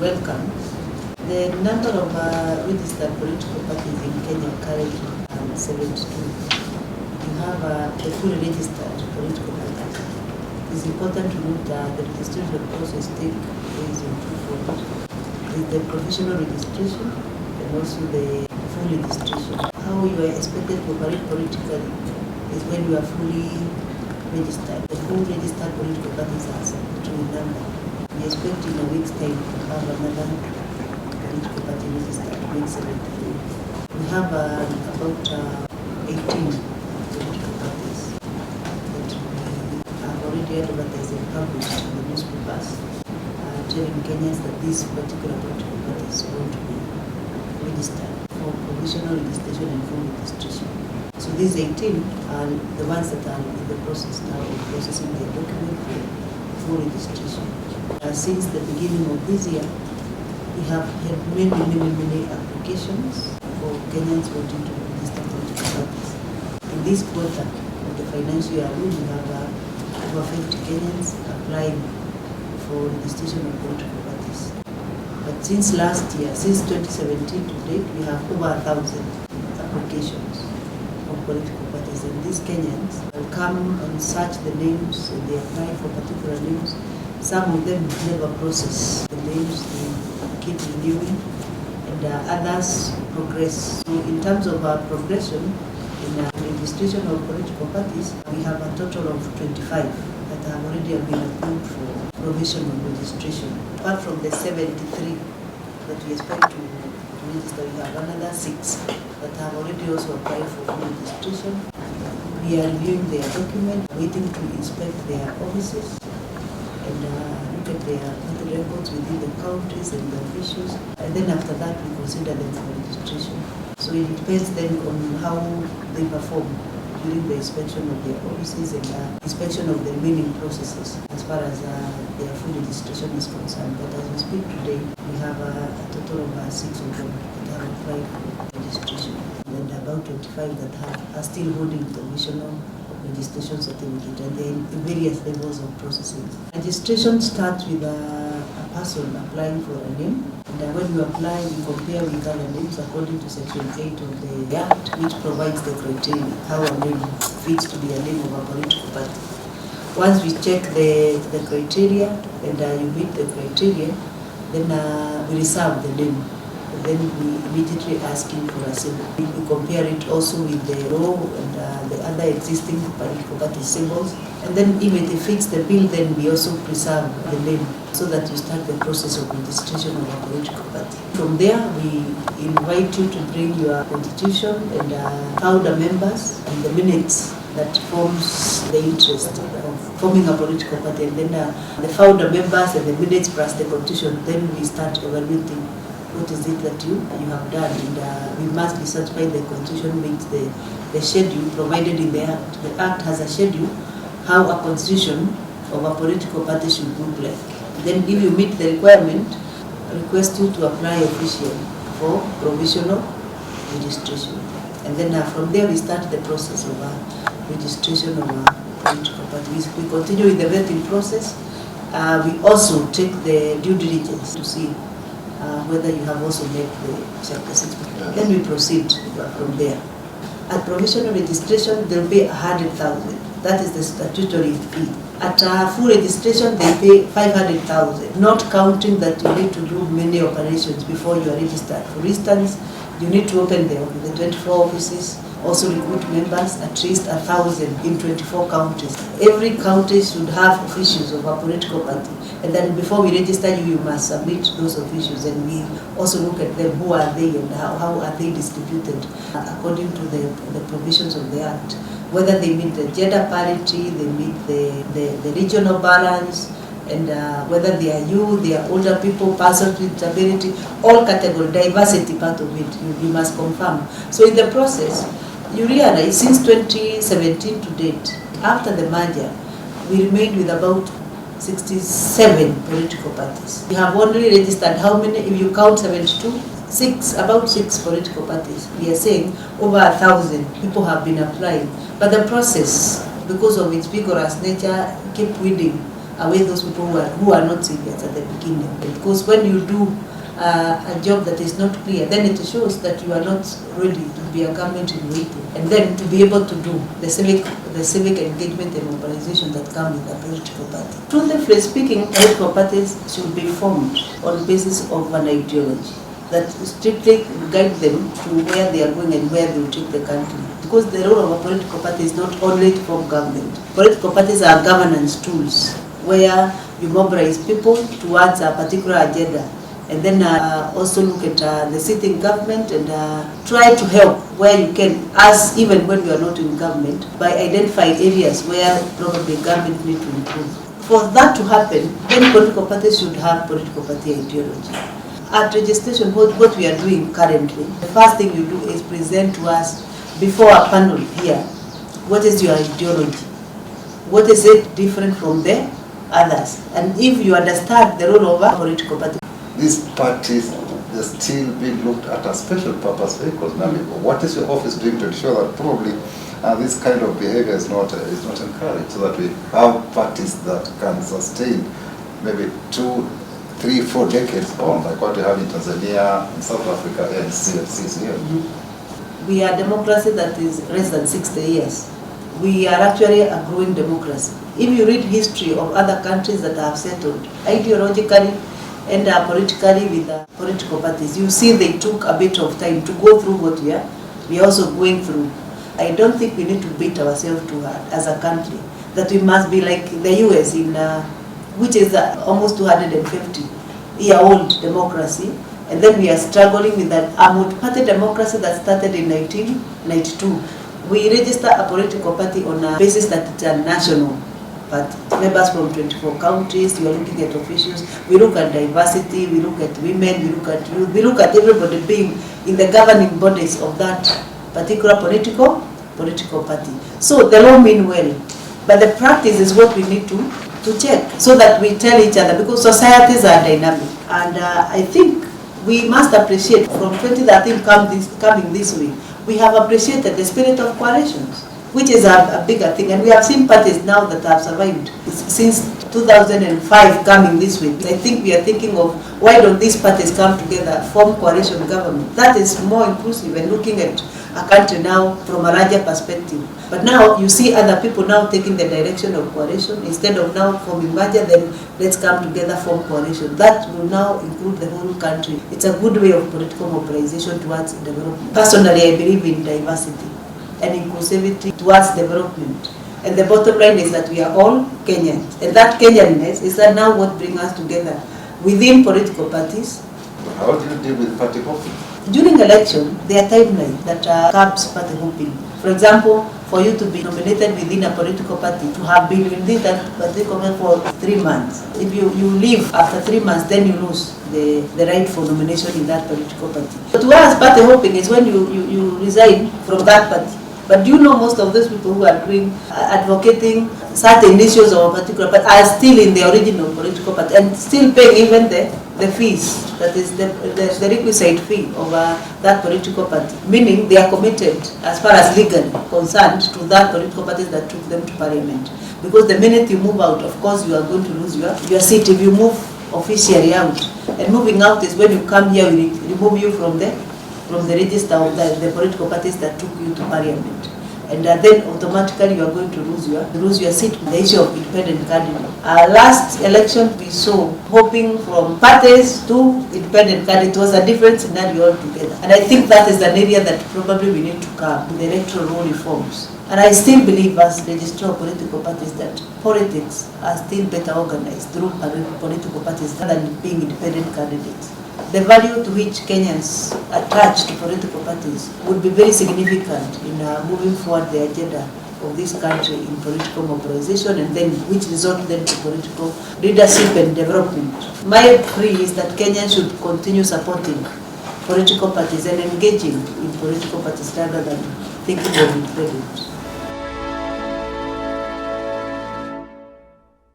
Welcome. The number of registered political parties in Kenya currently is 72. You have a fully registered political party. It's important to note that the registration process takes place in two forms. There's the provisional registration and also the full registration. How you are expected to operate politically is when you are fully registered. The full registered political parties are 72 number. We expect in a week's time to have another political party registered, week 73. We have about 18 political parties that we have already advertised and published in the newspapers, telling Kenyans that this particular political party is going to be registered for provisional registration and full registration. So these 18 are the ones that are in the process now of processing their document for full registration. Since the beginning of this year, we have had many applications for Kenyans wanting to register political parties. In this quarter of the financial year, we have over 50 Kenyans applying for registration of political parties. But since last year, since 2017 to date, we have over 1,000 applications of political parties. And these Kenyans will come and search the names, and they apply for particular names. Some of them never process the names, they keep renewing, and others progress. So in terms of our progression in registration of political parties, we have a total of 25 that have already been approved for provisional registration. Apart from the 73 that we expect to register, we have another 6 that have already also applied for full registration. We are reviewing their document, waiting to inspect their offices, and look at their records within the counties and the officials, and then after that we consider them for registration. So it depends then on how they perform during the inspection of their offices and inspection of the remaining processes as far as their full registration is concerned. But as we speak today, we have a total of 6 of them that have applied for registration, and about 25 that are still holding provisional registration certificate, and then in various levels of processing. Registration starts with a person applying for a name, and when you apply, you compare with other names according to Section 8 of the Act, which provides the criteria how a name fits to be a name of a political party. Once we check the criteria and you meet the criteria, then we reserve the name. And then we immediately ask him for a symbol. We compare it also with the law and the other existing political party symbols. And then if it fits the bill, then we also preserve the name so that we start the process of registration of a political party. From there, we invite you to bring your constitution and founder members and the minutes that forms the interest of forming a political party. And then the founder members and the minutes plus the constitution, then we start evaluating what is it that you have done, and we must be satisfied the constitution meets the schedule provided in the Act. The Act has a schedule how a constitution of a political party should look like. Then if you meet the requirement, I request you to apply officially for provisional registration. And then from there we start the process of registration of a political party. We continue with the vetting process. We also take the due diligence to see whether you have also met the Chapter 6. Then we proceed from there. At provisional registration, there will be 100,000. That is the statutory fee. At full registration, they pay 500,000, not counting that you need to do many operations before you are registered. For instance, you need to open the 24 offices, also recruit members, at least 1,000 in 24 counties. Every county should have officials of a political party. And then before we register you, you must submit those officials, and we also look at them, who are they and how are they distributed according to the provisions of the Act. Whether they meet the gender parity, they meet the regional balance, and whether they are youth, they are older people, persons with disability, all category, diversity part of it, you must confirm. So in the process, you realize since 2017 to date, after the merger, we remained with about 67 political parties. We have only registered how many, if you count 72? About six political parties. We are saying over 1,000 people have been applying. But the process, because of its vigorous nature, keep weeding away those people who are not serious at the beginning. Because when you do a job that is not clear, then it shows that you are not ready to be a government in waiting, and then to be able to do the civic engagement and mobilization that come with a political party. Truthfully speaking, political parties should be formed on the basis of an ideology that strictly guide them to where they are going and where they will take the country. Because the role of a political party is not only to form government. Political parties are governance tools where you mobilize people towards a particular agenda, and then also look at the sitting government and try to help where you can, as even when you are not in government, by identifying areas where probably government need to improve. For that to happen, then political parties should have political party ideology. At registration, what we are doing currently, the first thing you do is present to us before a panel here, what is your ideology? What is it different from the others? And if you understand the role of a political party. These parties are still being looked at as special purpose vehicles. Now, what is your office doing to ensure that probably this kind of behavior is not encouraged, so that we have parties that can sustain maybe 2, 3, 4 decades on, like what we have in Tanzania, in South Africa, and CFCs here? We are a democracy that is less than 60 years. We are actually a growing democracy. If you read history of other countries that have settled ideologically and politically with the political parties, you see they took a bit of time to go through what we are also going through. I don't think we need to beat ourselves too hard as a country, that we must be like the US, which is almost 250-year-old democracy, and then we are struggling with that multi-party democracy that started in 1992. We register a political party on a basis that it's a national party. Members from 24 countries, you are looking at officials, we look at diversity, we look at women, we look at youth, we look at everybody being in the governing bodies of that particular political party. So the law mean well, but the practice is what we need to check, so that we tell each other, because societies are dynamic. And I think we must appreciate from 2013 coming this way, we have appreciated the spirit of coalitions, which is a bigger thing. And we have seen parties now that have survived since 2005 coming this way. I think we are thinking of, why don't these parties come together, form coalition government? That is more inclusive and looking at a country now from a larger perspective. But now you see other people now taking the direction of coalition. Instead of now forming merger, then let's come together, form coalition. That will now include the whole country. It's a good way of political mobilization towards development. Personally, I believe in diversity and inclusivity towards development. And the bottom line is that we are all Kenyans. And that Kenyanness is that now what brings us together within political parties. How do you deal with party hopping? During election, there are timelines that curbs party hopping. For example, for you to be nominated within a political party, to have been within that political party for 3 months. If you leave after 3 months, then you lose the right for nomination in that political party. But to us, party hopping is when you resign from that party. But do you know most of those people who are advocating certain issues of a particular party are still in the original political party and still paying even the fees, that is the requisite fee of that political party, meaning they are committed as far as legally concerned to that political party that took them to parliament. Because the minute you move out, of course you are going to lose your seat if you move officially out. And moving out is when you come here, we remove you from the register of the political parties that took you to parliament. And then automatically you are going to lose your seat with the issue of independent candidate. Last election we saw hopping from parties to independent candidate. It was a different scenario altogether. And I think that is an area that probably we need to curb with the electoral roll reforms. And I still believe as registrar of political parties that politics are still better organized through political parties rather than being independent candidates. The value to which Kenyans attach to political parties would be very significant in moving forward the agenda of this country in political mobilization, and then which result then to political leadership and development. My plea is that Kenyans should continue supporting political parties and engaging in political parties rather than thinking of independence.